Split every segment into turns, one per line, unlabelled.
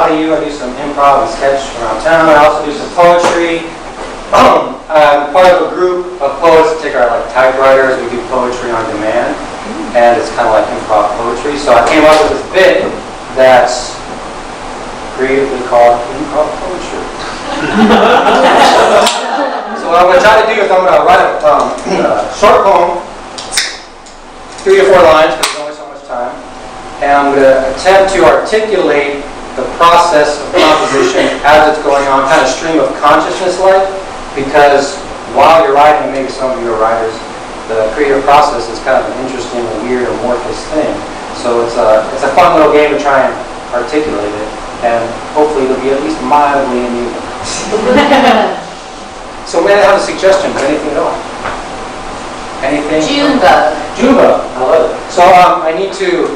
lot of you. I do some improv and sketch around town. I also do some poetry. I'm part of a group of poets that take our typewriters. We do poetry on demand, and it's kind of like improv poetry. So I came up with this bit that's creatively called improv poetry. So what I'm going to try to do is I'm going to write a short poem, 3 or 4 lines because there's only so much time, and I'm going to attempt to articulate the process of composition as it's going on, kind of stream of consciousness-like. Because while you're writing, and maybe some of you are writers, the creative process is kind of an interesting, weird, amorphous thing. So it's a fun little game to try and articulate it, and hopefully it'll be at least mildly amusing. So may I have a suggestion for anything at all? Anything?
Junebug.
Junebug, I love it. So I need to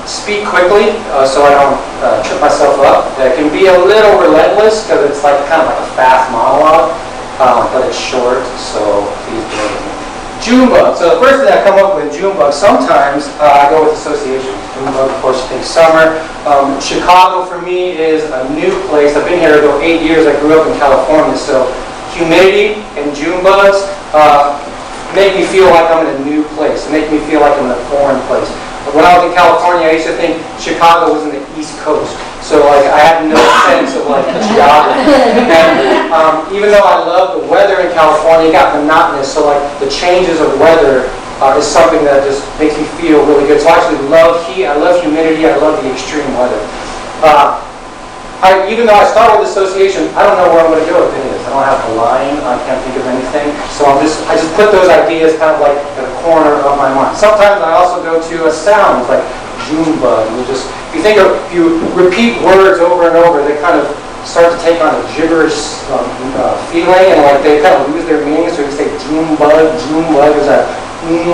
speak quickly so I don't trip myself up. It can be a little relentless because it's kind of like a fast monologue. But it's short, so please bear with me. Junebug. So the first thing I come up with, Junebug, sometimes I go with associations. Junebug, of course, you think summer. Chicago, for me, is a new place. I've been here about 8 years. I grew up in California, so humidity and Junebugs make me feel like I'm in a new place. It makes me feel like I'm in a foreign place. When I was in California, I used to think Chicago was in the East Coast. So I had no sense of geography. And even though I love the weather in California, it got monotonous. So the changes of weather is something that just makes me feel really good. So I actually love heat. I love humidity. I love the extreme weather. Even though I start with association, I don't know where I'm going to go with any of this. I don't have a line. I can't think of anything. So I just put those ideas kind of at a corner of my mind. Sometimes I also go to a sound like Junebug. If you repeat words over and over, they kind of start to take on a gibberish feeling, and they kind of lose their meaning. So you say Junebug. Junebug is a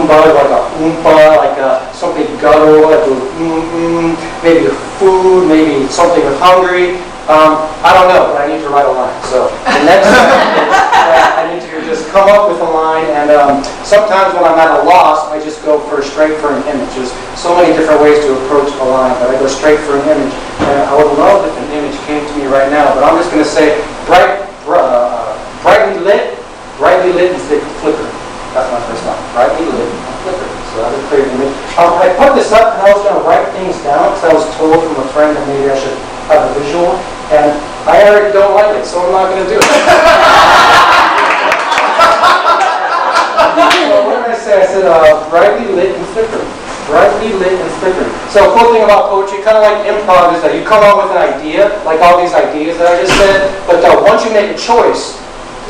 bug, like a oompa, like something guttural, like maybe food, maybe something with hungry. I don't know, but I need to write a line. So the next I need to just come up with a line, and sometimes when I'm at a loss, I just go straight for an image. There's so many different ways to approach a line, but I go straight for an image. And I would love if an image came to me right now, but I'm just going to say brightly lit and flickering. That's my first line. Brightly lit and flickering. So that's a clear image. I put this up and I was going to write things down because I was told from a friend that maybe I should have a visual, and I already don't like it, so I'm not going to do it. So what did I say? I said brightly lit and flickering. Brightly lit and flickering. So a cool thing about poetry, kind of like improv, is that you come up with an idea, like all these ideas that I just said, but once you make a choice,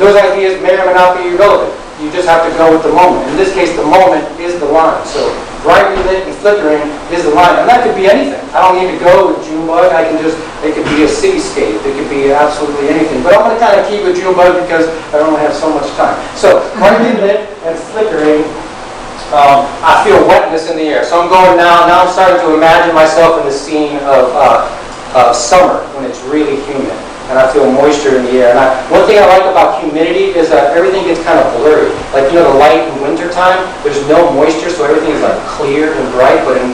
those ideas may or may not be irrelevant. You just have to go with the moment. In this case, the moment is the line. So brightly lit and flickering is the line. And that could be anything. I don't need to go with Junebug. It could be a cityscape. It could be absolutely anything. But I'm going to kind of keep with Junebug because I only have so much time. So brightly lit and flickering, I feel wetness in the air. So I'm going now I'm starting to imagine myself in the scene of summer when it's really humid. And I feel moisture in the air. And one thing I like about humidity is that everything gets kind of blurry. The light in wintertime, there's no moisture, so everything is clear and bright. But in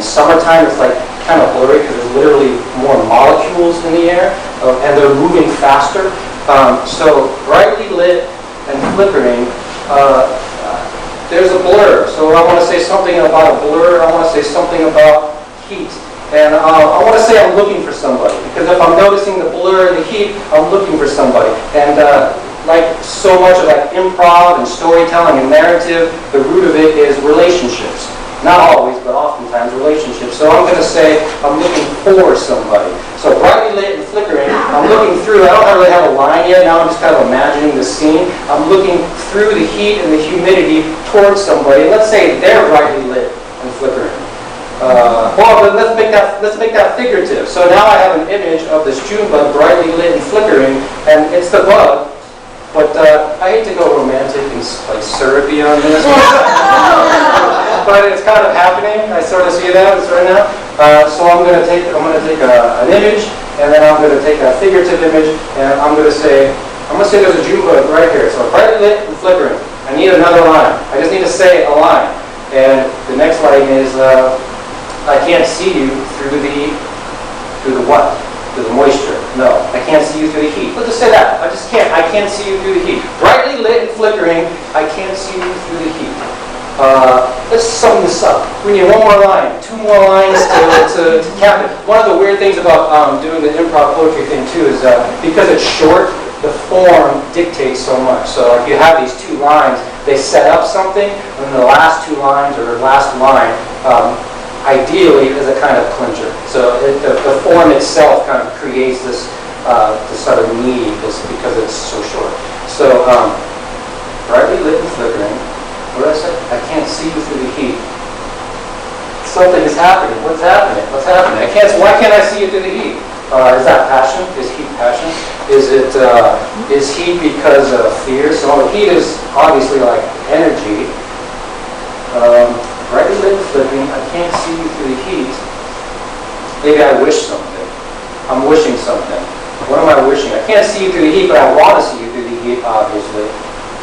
summertime, it's kind of blurry because there's literally more molecules in the air, and they're moving faster. So brightly lit and flickering, there's a blur. So I want to say something about a blur. I want to say something about heat. And I want to say I'm looking for somebody, because if I'm noticing the blur and the heat, I'm looking for somebody. And like so much of improv and storytelling and narrative, the root of it is relationships. Not always, but oftentimes relationships. So I'm going to say I'm looking for somebody. So brightly lit and flickering, I'm looking through. I don't really have a line yet. Now I'm just kind of imagining the scene. I'm looking through the heat and the humidity towards somebody. Let's say they're brightly lit and flickering. Let's make that figurative. So now I have an image of this Junebug brightly lit and flickering, and it's the bug. But I hate to go romantic and syrupy on this, but it's kind of happening. I sort of see that right now. So I'm going to take an image, and then I'm going to take a figurative image, and I'm going to say there's a Junebug right here. So brightly lit and flickering. I need another line. I just need to say a line, and the next line is. I can't see you through the what? to the moisture. No, I can't see you through the heat. Let's just say that. I just can't. I can't see you through the heat. Brightly lit and flickering, I can't see you through the heat. Let's sum this up. We need one more line, two more lines to cap it. One of the weird things about doing the improv poetry thing too is because it's short, the form dictates so much. So if you have these two lines, they set up something, and then the last two lines or the last line ideally is a kind of clincher. So the form itself kind of creates this sort of need because it's so short. So brightly lit and flickering. What did I say? I can't see you through the heat. Something is happening. What's happening? What's happening? Why can't I see you through the heat? Is that passion? Is heat passion? Is heat because of fear? So heat is obviously like energy. Brightly lit and flickering, I can't see you through the heat. Maybe I wish something. I'm wishing something. What am I wishing? I can't see you through the heat, but I want to see you through the heat, obviously.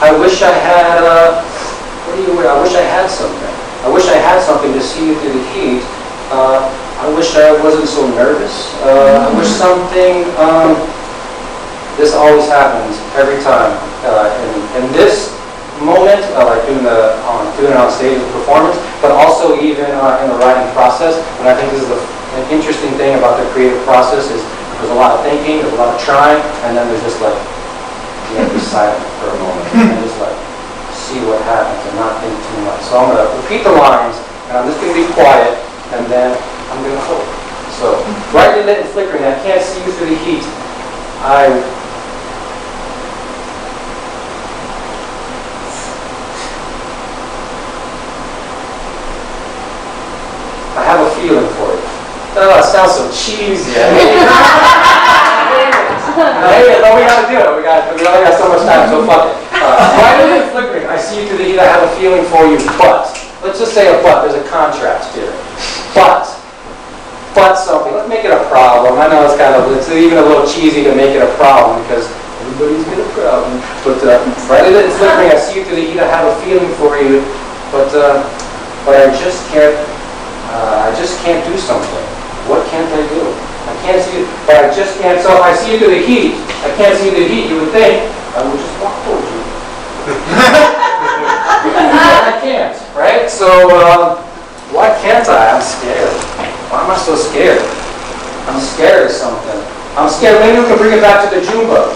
I wish I had, I wish I had something. I wish I had something to see you through the heat. I wish I wasn't so nervous. I wish something, this always happens every time. And this moment, like doing it on stage as a performance, but also even in the writing process. And I think this is an interesting thing about the creative process is there's a lot of thinking, there's a lot of trying, and then there's just like, you have to be silent for a moment and just like see what happens and not think too much. So I'm going to repeat the lines, and I'm just going to be quiet, and then I'm going to hope. So, brightly lit and flickering, I can't see you through the heat. I have a feeling for it. Oh, it sounds so cheesy. I hate it, but we gotta do it. We only got so much time, so fuck it. Brightly and flickering, I see you through the heat, I have a feeling for you, but. Let's just say a but, there's a contrast here. But something, let's make it a problem. I know it's even a little cheesy to make it a problem because everybody's got a problem. But brightly lit and flickering, I see you through the heat, I have a feeling for you, but I just can't do something. What can't I do? I can't see you, but I just can't. So if I see you through the heat, I can't see you through the heat, you would think I would just walk towards you. I can't, right? So why can't I? I'm scared. Why am I so scared? I'm scared of something. I'm scared. Maybe we can bring it back to the June bug.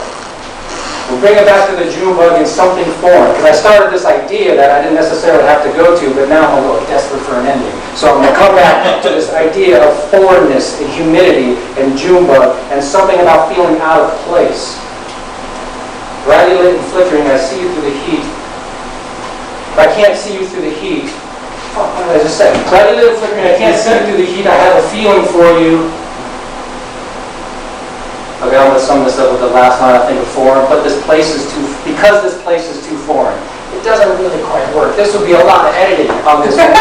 We'll bring it back to the June bug in something foreign. Because I started this idea that I didn't necessarily have to go to, but now I'm a little desperate for an ending. So I'm going to come back to this idea of foreignness and humidity and June bug and something about feeling out of place. Brightly lit and flickering, I see you through the heat. If I can't see you through the heat, what did I just say? Brightly lit and flickering, I can't see you through the heat. I have a feeling for you. Okay, I'm going to sum this up with the last line I think of foreign, but because this place is too foreign, it doesn't really quite work. This would be a lot of editing on this one.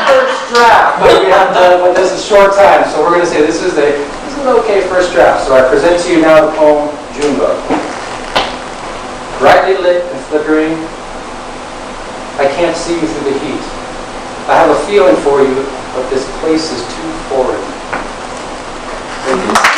First draft, but this is short time, so we're going to say this is an okay first draft. So I present to you now the poem Junebug. Brightly lit and flickering, I can't see you through the heat. I have a feeling for you, but this place is too foreign. Thank you.